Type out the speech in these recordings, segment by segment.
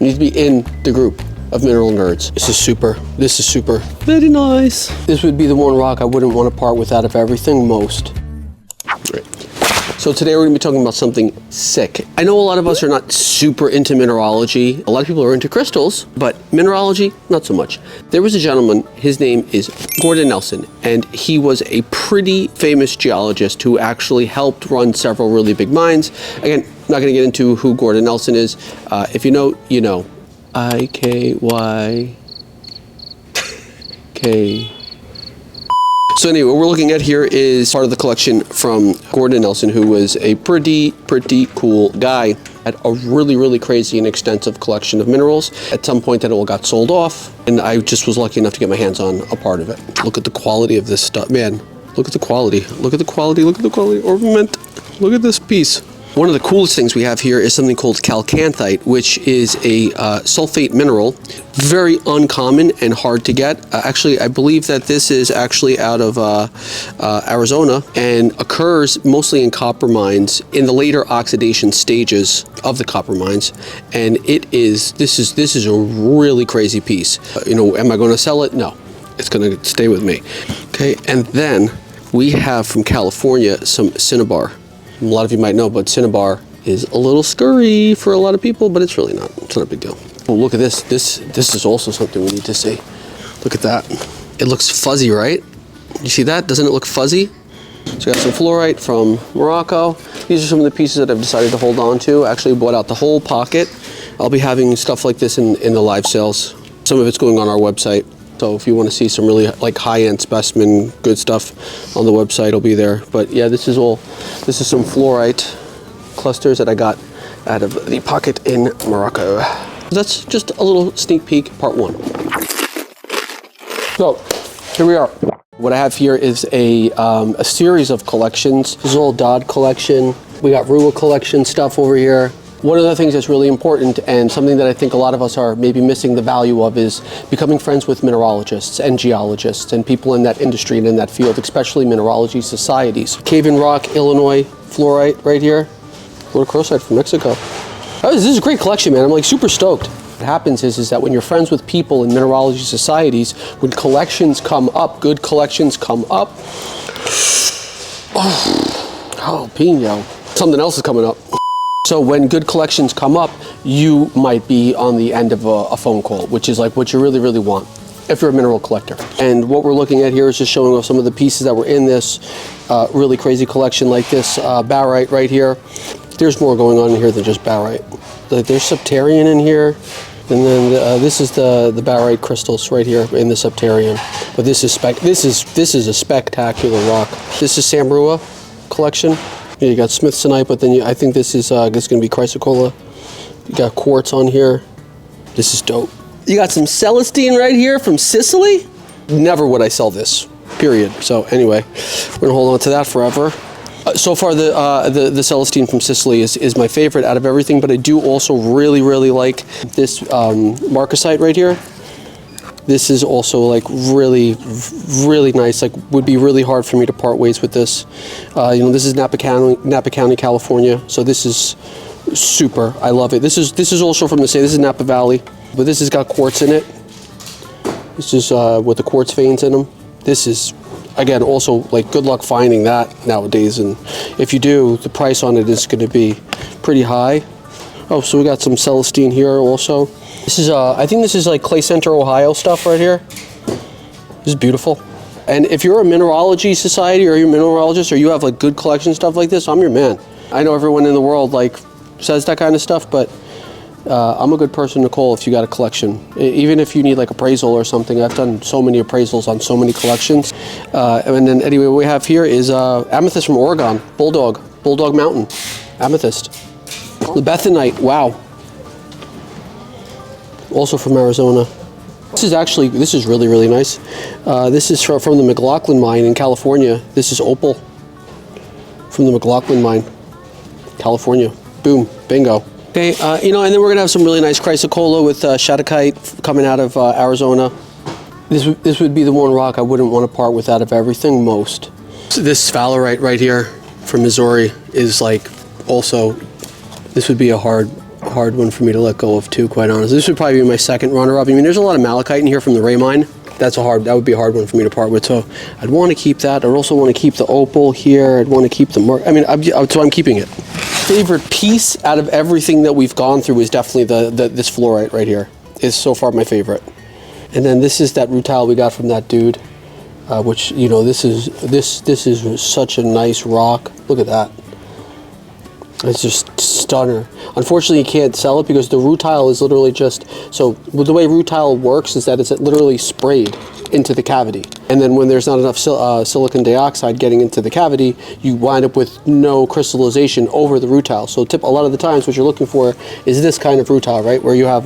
You need to be in the group of mineral nerds. This is super. Very nice. This would be the one rock I wouldn't want to part with out of everything most. Right. So today we're going to be talking about something sick. I know a lot of us are not super into mineralogy. A lot of people are into crystals, but mineralogy, not so much. There was a gentleman, his name is Gordon Nelson, and he was a pretty famous geologist who actually helped run several really big mines. Again, I'm not going to get into who Gordon Nelson is. If you know, you know. I-K-Y-K. So anyway, what we're looking at here is part of the collection from Gordon Nelson, who was a pretty cool guy. Had a really crazy and extensive collection of minerals. At some point that it all got sold off, and I just was lucky enough to get my hands on a part of it. Look at the quality of this stuff, man. Look at the quality. Look at the quality. Look at the quality. Ornament. Look at this piece. One of the coolest things we have here is something called chalcanthite, which is a sulfate mineral, very uncommon and hard to get. Actually, I believe that this is actually out of Arizona and occurs mostly in copper mines in the later oxidation stages of the copper mines. And this is a really crazy piece. Am I going to sell it? No, it's going to stay with me. Okay, and then we have from California some cinnabar. A lot of you might know, but cinnabar is a little scurry for a lot of people, but it's really not. It's not a big deal. Oh, look at this. This is also something we need to see. Look at that. It looks fuzzy, right? You see that? Doesn't it look fuzzy? So we got some fluorite from Morocco. These are some of the pieces that I've decided to hold on to. Actually bought out the whole pocket. I'll be having stuff like this in the live sales. Some of it's going on our website. So if you want to see some really high-end specimen, good stuff on the website, it'll be there. But yeah, this is some fluorite clusters that I got out of the pocket in Morocco. That's just a little sneak peek, part one. So here we are. What I have here is a series of collections. This is all Dodd collection. We got Rua collection stuff over here. One of the things that's really important and something that I think a lot of us are maybe missing the value of is becoming friends with mineralogists and geologists and people in that industry and in that field, especially mineralogy societies. Cave in Rock, Illinois, fluorite right here. Fluorocrosite from Mexico. This is a great collection, man. I'm super stoked. What happens is that when you're friends with people in mineralogy societies, when collections come up, good collections come up. Oh, Pino. Something else is coming up. So when good collections come up, you might be on the end of a phone call, which is what you really want if you're a mineral collector. And what we're looking at here is just showing off some of the pieces that were in this really crazy collection, like this barite right here. There's more going on in here than just barite. There's septarian in here, and then this is the barite crystals right here in the septarian. But this is a spectacular rock. This is Samrua collection. You got smithsonite, but then I think this is going to be chrysocolla. You got quartz on here. This is dope. You got some celestine right here from Sicily. Never would I sell this, period. So anyway, we're gonna hold on to that forever. So far, the celestine from Sicily is my favorite out of everything, but I do also really like this marcasite right here. This is also really nice. Would be really hard for me to part ways with this. This is Napa County, California. So this is super. I love it. This is also from this is Napa Valley, but this has got quartz in it. This is with the quartz veins in them. This is again also good luck finding that nowadays, and if you do, the price on it is going to be pretty high. Oh, so we got some celestine here also. This is, I think this is Clay Center, Ohio stuff right here. This is beautiful. And if you're a mineralogy society or you're a mineralogist or you have good collection stuff like this, I'm your man. I know everyone in the world says that kind of stuff, but I'm a good person to call if you got a collection. Even if you need appraisal or something. I've done so many appraisals on so many collections. And then anyway, what we have here is amethyst from Oregon, Bulldog Mountain, amethyst. Lebethanite, wow. Also from Arizona. This is really nice. This is from the McLaughlin mine in California. This is opal from the McLaughlin mine, California. Boom, bingo. Okay, and then we're gonna have some really nice chrysocolla with shadakite coming out of Arizona. This would be the one rock I wouldn't want to part with out of everything most. So this sphalerite right here from Missouri is also, this would be a hard hard one for me to let go of too, quite honestly. This would probably be my second runner-up. I mean, there's a lot of malachite in here from the Ray mine. That would be a hard one for me to part with. So I'd want to keep that. I'd also want to keep the opal here. I'd want to keep the so I'm keeping it. Favorite piece out of everything that we've gone through is definitely this fluorite right here. Is so far my favorite. And then this is that rutile we got from that dude, which, you know, this is such a nice rock. Look at that. It's just stunner. Unfortunately, you can't sell it because the rutile is literally just, so the way rutile works is that it's literally sprayed into the cavity. And then when there's not enough silicon dioxide getting into the cavity, you wind up with no crystallization over the rutile. So a lot of the times what you're looking for is this kind of rutile, right? Where you have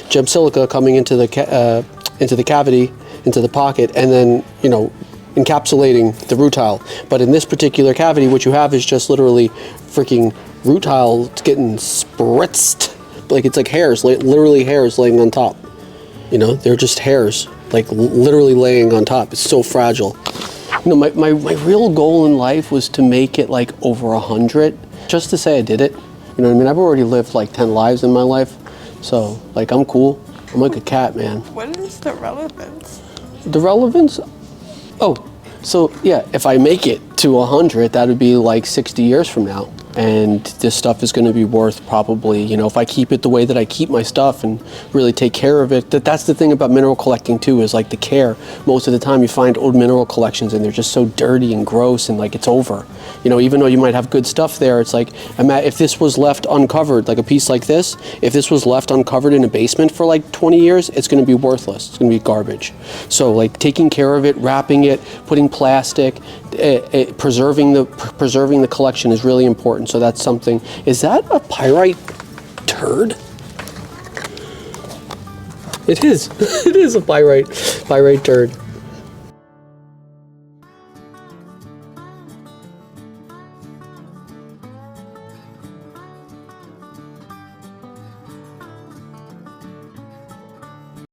gem silica coming into the cavity, into the pocket, and then, you know, encapsulating the rutile. But in this particular cavity, what you have is just literally freaking rutile getting spritzed. Like, it's like hairs, literally hairs laying on top. You know, they're just hairs, like literally laying on top. It's so fragile. You know, my real goal in life was to make it like over 100, just to say I did it. You know what I mean? I've already lived like 10 lives in my life. So, like, I'm cool. I'm like a cat, man. What is the relevance? The relevance? Oh, so yeah, if I make it to 100, that would be like 60 years from now. And this stuff is going to be worth probably, you know, if I keep it the way that I keep my stuff and really take care of it. That's the thing about mineral collecting too, is like the care. Most of the time you find old mineral collections and they're just so dirty and gross and like it's over. You know, even though you might have good stuff there, it's like, if this was left uncovered, like a piece like this, if this was left uncovered in a basement for like 20 years, it's going to be worthless. It's going to be garbage. So like taking care of it, wrapping it, putting plastic, preserving the collection is really important. So that's something. Is that a pyrite turd? It is. It is a pyrite turd.